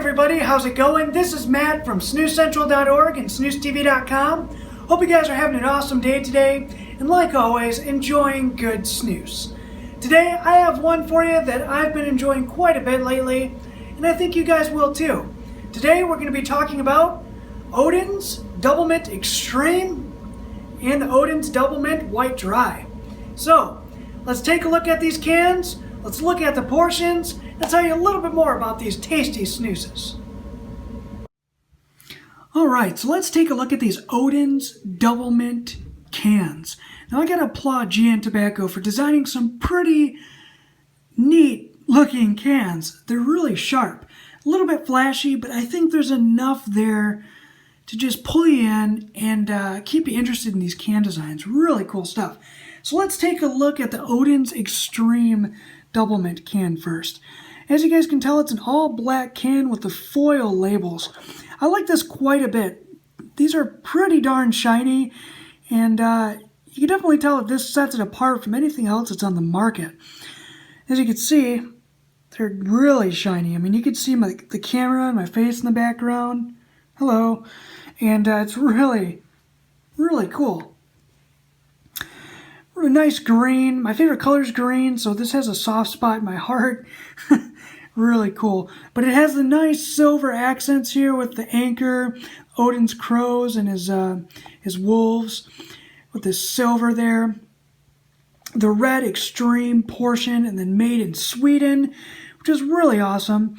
everybody, how's it going? This is Matt from SnusCENTRAL.org and SnusTV.com. Hope you guys are having an awesome day today, and like always, enjoying good snus. Today I have one for you that I've been enjoying quite a bit lately, and I think you guys will too. Today we're going to be talking about Odens Double Mint Extreme and the Odens Double Mint White Dry. So, let's take a look at these cans, let's look at the portions, and tell you a little bit more about these tasty snoozes. Alright, so let's take a look at these Odens Double Mint cans. Now I gotta applaud GN Tobacco for designing some pretty neat looking cans. They're really sharp, a little bit flashy, but I think there's enough there to just pull you in and keep you interested in these can designs. Really cool stuff. So let's take a look at the Odens Extreme Double Mint can first. As you guys can tell, it's an all black can with the foil labels. I like this quite a bit. These are pretty darn shiny, and you can definitely tell that this sets it apart from anything else that's on the market. As you can see, they're really shiny. I mean, you can see the camera and my face in the background. Hello. And it's really, really cool. Really nice green. My favorite color is green, so this has a soft spot in my heart. Really cool. But it has the nice silver accents here with the anchor, Odin's crows, and his wolves with the silver there. The red extreme portion, and then made in Sweden, which is really awesome.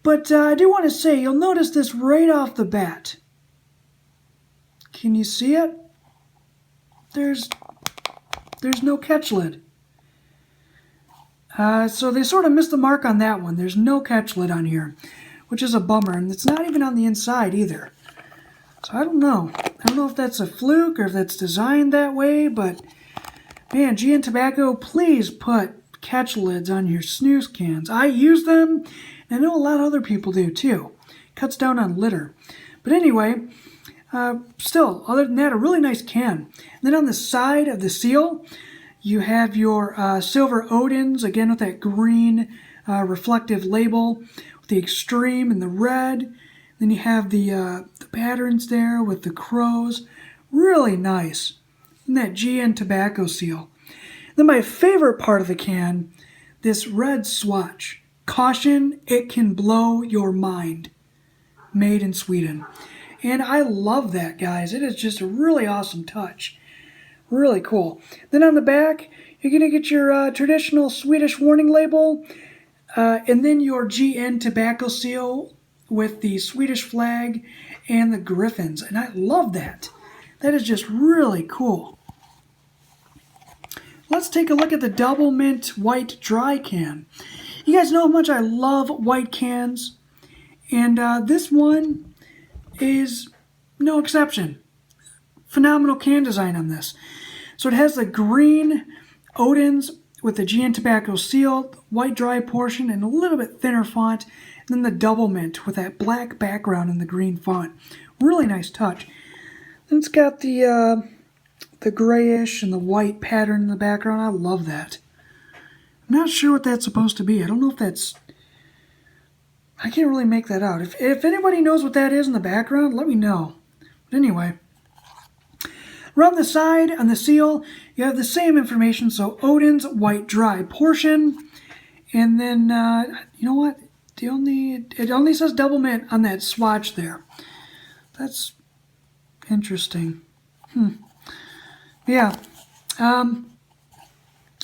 But I do want to say, you'll notice this right off the bat. Can you see it? There's no catch lid. So they sort of missed the mark on that one. There's no catch lid on here, which is a bummer, and it's not even on the inside either. So I don't know. I don't know if that's a fluke or if that's designed that way, but man, GN Tobacco, please put catch lids on your snus cans. I use them, and I know a lot of other people do too. Cuts down on litter. But anyway, still, other than that, a really nice can. And then on the side of the seal, you have your silver Odens, again with that green reflective label, with the extreme and the red. Then you have the patterns there with the crows. Really nice. And that GN Tobacco seal. Then my favorite part of the can, this red swatch. Caution, it can blow your mind. Made in Sweden. And I love that, guys. It is just a really awesome touch. Really cool. Then on the back, you're going to get your traditional Swedish warning label, and then your GN Tobacco seal with the Swedish flag and the griffins. And I love that. That is just really cool. Let's take a look at the Double Mint White Dry can. You guys know how much I love white cans, and this one is no exception. Phenomenal can design on this. So it has the green Odens with the GN Tobacco seal, white dry portion, and a little bit thinner font, and then the Double Mint with that black background and the green font. Really nice touch. Then it's got the grayish and the white pattern in the background. I love that. I'm not sure what that's supposed to be. I don't know if that's... I can't really make that out. If anybody knows what that is in the background, let me know. But anyway, around the side on the seal, you have the same information. So Odens White Dry portion, and then you know what? It only says Double Mint on that swatch there. That's interesting. Yeah. On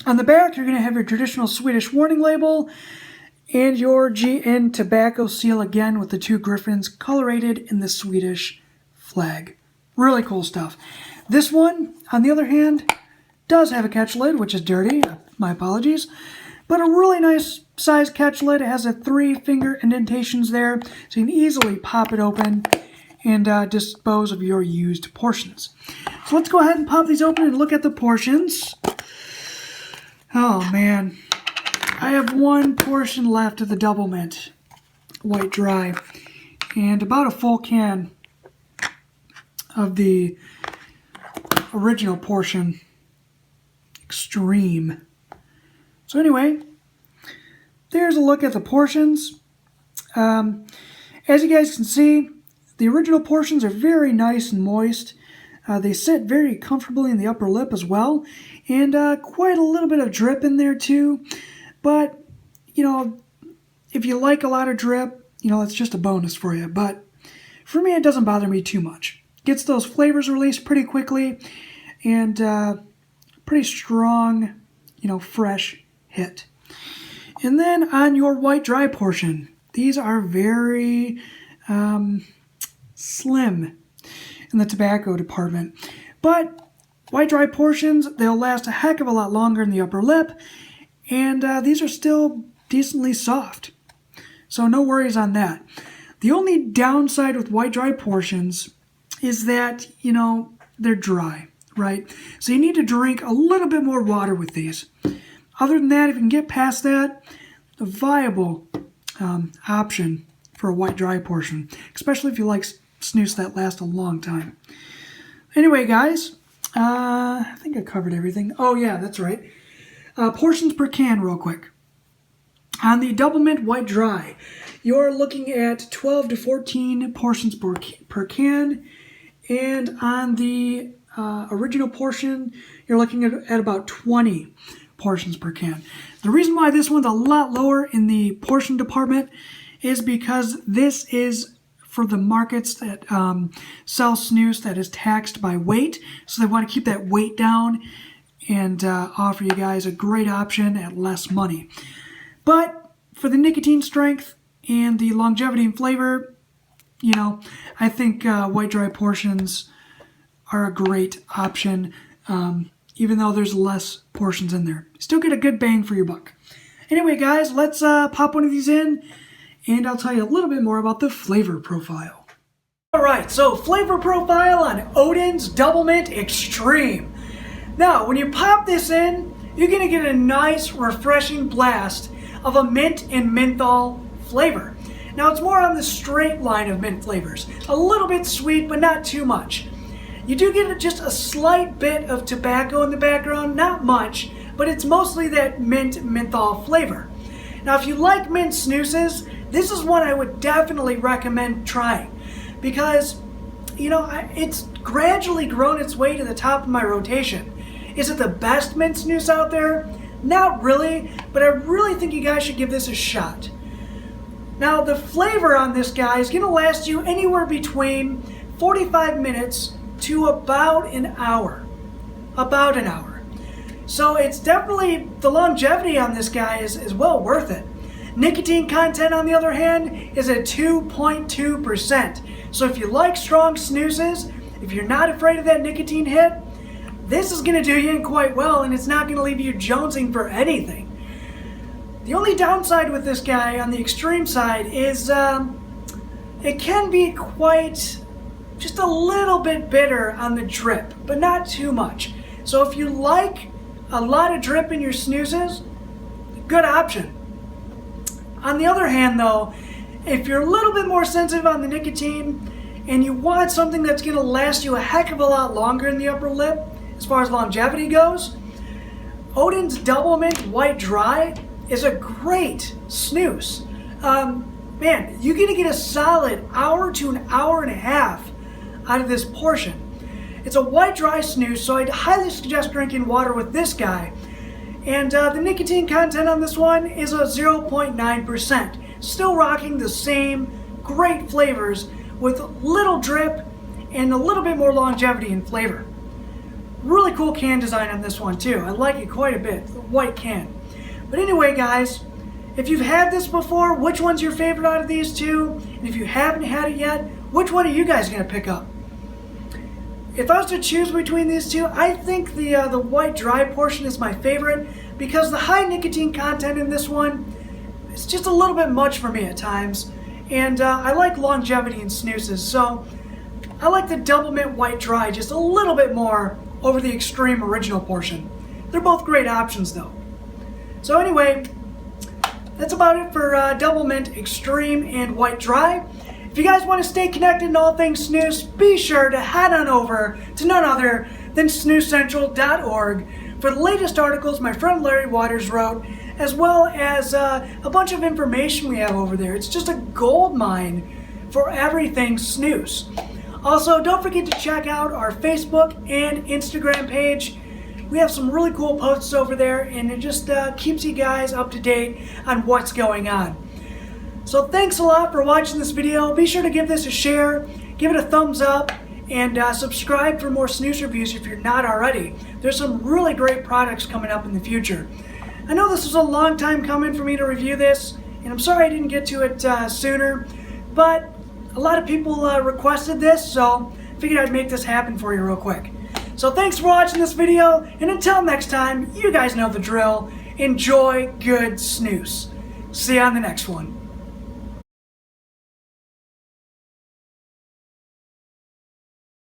the back, you're going to have your traditional Swedish warning label. And your GN Tobacco seal again with the two griffins colorated in the Swedish flag. Really cool stuff. This one, on the other hand, does have a catch lid, which is dirty. My apologies. But a really nice size catch lid. It has a 3-finger indentations there, so you can easily pop it open and dispose of your used portions. So let's go ahead and pop these open and look at the portions. Oh, man. I have one portion left of the Double Mint White Dry and about a full can of the original portion Extreme. So anyway, there's a look at the portions. And As you guys can see, the original portions are very nice and moist. They sit very comfortably in the upper lip as well, and quite a little bit of drip in there too. But, you know, if you like a lot of drip, you know, it's just a bonus for you. But for me, it doesn't bother me too much. Gets those flavors released pretty quickly, and pretty strong, you know, fresh hit. And then on your white dry portion, these are very slim in the tobacco department. But white dry portions, they'll last a heck of a lot longer in the upper lip, and these are still decently soft. So no worries on that. The only downside with white dry portions is that, you know, they're dry, right? So you need to drink a little bit more water with these. Other than that, if you can get past that, a viable option for a white dry portion, especially if you like snus that last a long time. Anyway, guys, I think I covered everything. Oh yeah, that's right. Portions per can real quick. On the double mint white dry, you're looking at 12 to 14 portions per can. And on the original portion, you're looking at about 20 portions per can. The reason why this one's a lot lower in the portion department is because this is for the markets that sell snus that is taxed by weight. So they want to keep that weight down and offer you guys a great option at less money. But for the nicotine strength and the longevity and flavor, you know, I think white dry portions are a great option, even though there's less portions in there. Still get a good bang for your buck. Anyway, guys, let's pop one of these in, and I'll tell you a little bit more about the flavor profile. All right, so flavor profile on Odens Double Mint Extreme. Now, when you pop this in, you're going to get a nice, refreshing blast of a mint and menthol flavor. Now, it's more on the straight line of mint flavors. A little bit sweet, but not too much. You do get just a slight bit of tobacco in the background, not much, but it's mostly that mint menthol flavor. Now, if you like mint snoozes, this is one I would definitely recommend trying because, you know, it's gradually grown its way to the top of my rotation. Is it the best mint snooze out there? Not really, but I really think you guys should give this a shot. Now, the flavor on this guy is going to last you anywhere between 45 minutes to about an hour. About an hour. So it's definitely, the longevity on this guy is well worth it. Nicotine content, on the other hand, is at 2.2%. So if you like strong snoozes, if you're not afraid of that nicotine hit, this is going to do you in quite well, and it's not going to leave you jonesing for anything. The only downside with this guy on the extreme side is it can be quite, just a little bit bitter on the drip, but not too much. So if you like a lot of drip in your snoozes, good option. On the other hand though, if you're a little bit more sensitive on the nicotine and you want something that's going to last you a heck of a lot longer in the upper lip, as far as longevity goes, Odens Double Mint White Dry is a great snooze. Man, you're going to get a solid hour to an hour and a half out of this portion. It's a white dry snooze, so I'd highly suggest drinking water with this guy. And the nicotine content on this one is a 0.9%. Still rocking the same great flavors with little drip and a little bit more longevity and flavor. Really cool can design on this one too. I like it quite a bit, the white can. But anyway, guys, if you've had this before, which one's your favorite out of these two? And if you haven't had it yet, which one are you guys going to pick up? If I was to choose between these two, I think the white dry portion is my favorite because the high nicotine content in this one is just a little bit much for me at times. And I like longevity in snoozes, so I like the double mint white dry just a little bit more over the extreme original portion. They're both great options though. So anyway, that's about it for double mint extreme and white dry. If you guys want to stay connected in all things snus, be sure to head on over to none other than SnusCENTRAL.org for the latest articles my friend Larry Waters wrote, as well as a bunch of information we have over there. It's just a gold mine for everything snus. Also, don't forget to check out our Facebook and Instagram page. We have some really cool posts over there, and it just keeps you guys up to date on what's going on. So thanks a lot for watching this video. Be sure to give this a share, give it a thumbs up, and subscribe for more snus reviews if you're not already. There's some really great products coming up in the future. I know this was a long time coming for me to review this, and I'm sorry I didn't get to it sooner, but a lot of people requested this, so I figured I'd make this happen for you real quick. So thanks for watching this video, and until next time, you guys know the drill. Enjoy good snus. See you on the next one.